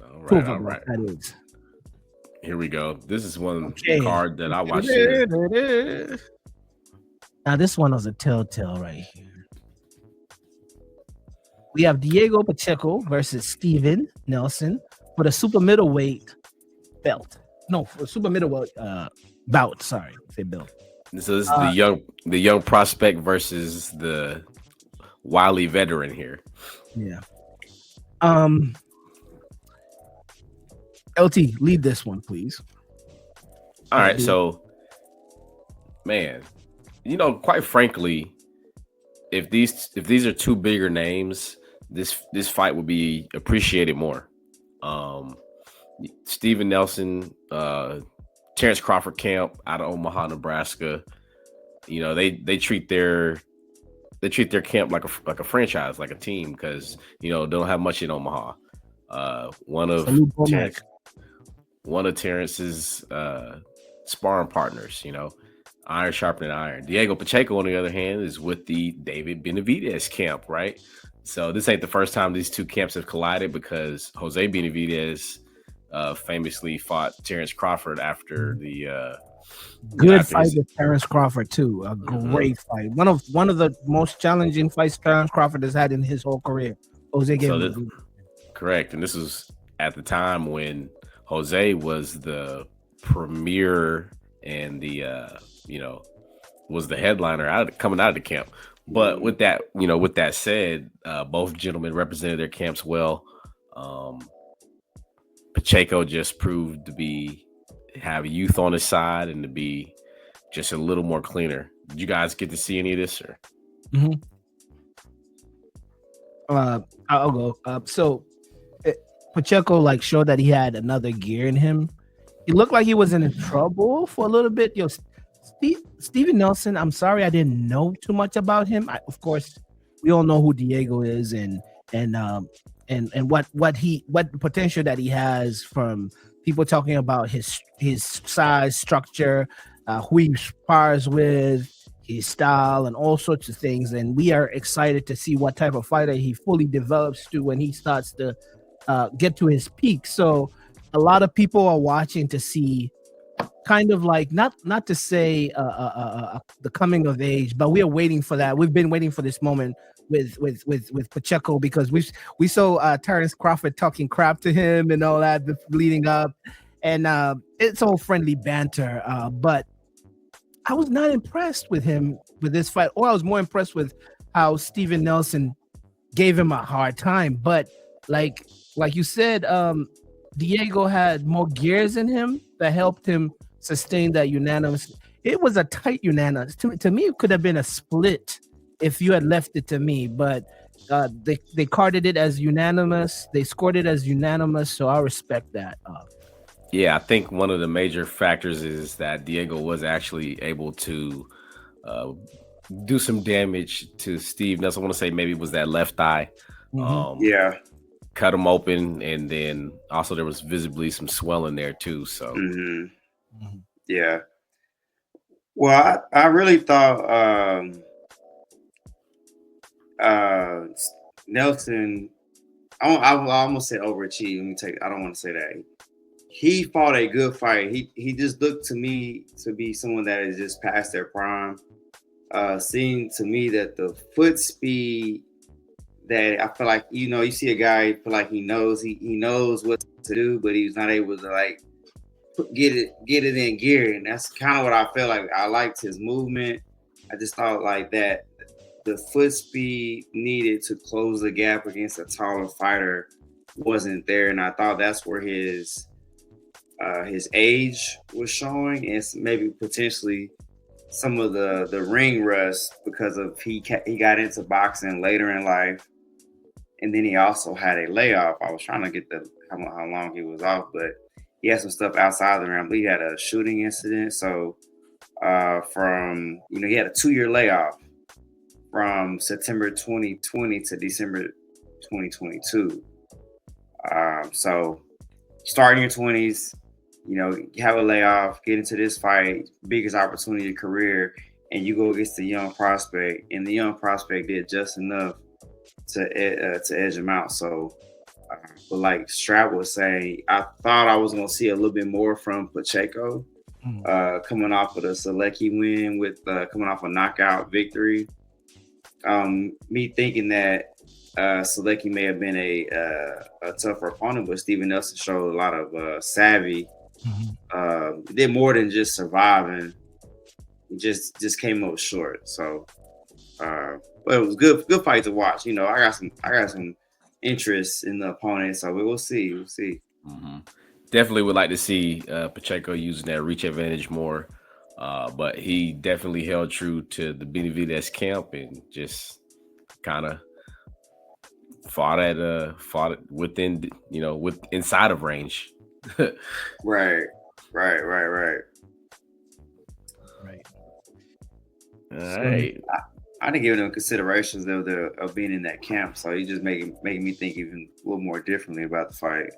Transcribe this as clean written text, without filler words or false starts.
All Two right, of all them, right. that is. Here we go. This is one Okay. card that I watched here. Now this one was a telltale right here. We have Diego Pacheco versus Steven Nelson for the super middleweight belt. No, for super middleweight bout. Sorry, say belt. So this is Uh, the young prospect versus the wily veteran here. yeah. Um, LT, lead this one, please. All Yeah, right, do it. so man, quite frankly, if these are two bigger names, this fight would be appreciated more. Um, Steven Nelson, Terrence Crawford camp out of Omaha, Nebraska. They treat their camp like a franchise, like a team, because they don't have much in Omaha. One of Salute Bomac. Terrence, one of Terrence's sparring partners, iron sharpening iron. Diego Pacheco, on the other hand, is with the David Benavidez camp, right? So this ain't the first time these two camps have collided, because Jose Benavidez famously fought Terrence Crawford after Good after fight his. with Terrence Crawford too. A Mhm. great fight. One of the most challenging fights Terrence Crawford has had in his whole career. Jose gave So him a this beat. correct, and this was at the time when Jose was the premier and was the headliner coming out of the camp. But with that said, both gentlemen represented their camps well. Um, Pacheco just proved to have youth on his side and to be just a little more cleaner. Did you guys get to see any of this? Or? Mhm. I'll go. Pacheco like showed that he had another gear in him. He looked like he was in trouble for a little bit. Steven Nelson. I'm sorry, I didn't know too much about him. Of course, we all know who Diego is, and what potential that he has from people talking about his size, structure, who he spars with, his style, and all sorts of things. And we are excited to see what type of fighter he fully develops to when he starts to get to his peak. So a lot of people are watching to see kind of like not to say the coming of age, but we are waiting for that. We've been waiting for this moment with Pacheco, because we saw Terrence Crawford talking crap to him and all that leading up, and it's all friendly banter. But I was not impressed with him with this fight, or I was more impressed with how Steven Nelson gave him a hard time. But like like you said, Diego had more gears in him that helped him sustain that unanimous. It was a tight unanimous. To me, it could have been a split if you had left it to me. But they carded it as unanimous. They scored it as unanimous, so I respect that. Yeah, I think one of the major factors is that Diego was actually able to uh, do some damage to Steve Nelson. I want to say maybe it was that left thigh. Mhm. Um, Yeah. cut him open, and then also there was visibly some swelling there too. So Hmm. Mhm. Yeah. Well, I really thought uh, Nelson. I almost said overachieved. Let me take. I don't want to say that. He fought a good fight. He just looked to me to be someone that is just past their prime. Seeing to me that the foot speed that I feel like you see a guy feel like he knows what to do, but he's not able to like get it in gear, and that's kind of what I feel like. I liked his movement. I just thought like that the foot speed needed to close the gap against a taller fighter wasn't there, and I thought that's where his age was showing, and maybe potentially some of the ring rust because of he got into boxing later in life, and then he also had a layoff. I was trying to get the how long he was off, but he had some stuff outside the ring. I believe he had a shooting incident, so from he had a 2 year layoff from September 2020 to December 2022. So starting your 20s, you have a layoff, get into this fight, biggest opportunity of your career, and you go against the young prospect, and the young prospect did just enough to edge him out. So But like Strap was saying, I thought I was gonna see a little bit more from Pacheco, coming off of the Selecki win with coming off a knockout victory. Me thinking that Selecki may have been a tougher opponent, but Steven Nelson showed a lot of savvy. Did more than just surviving. Just came up short. So, but it was good fight to watch. You know, I got some interest in the opponent, so we'll see. We'll see. Definitely would like to see Pacheco using that reach advantage more. But he definitely held true to the Benavidez camp and just kind of fought within, with inside of range. Right. All right. I didn't give them considerations of being in that camp, so he just making me think even a little more differently about the fight.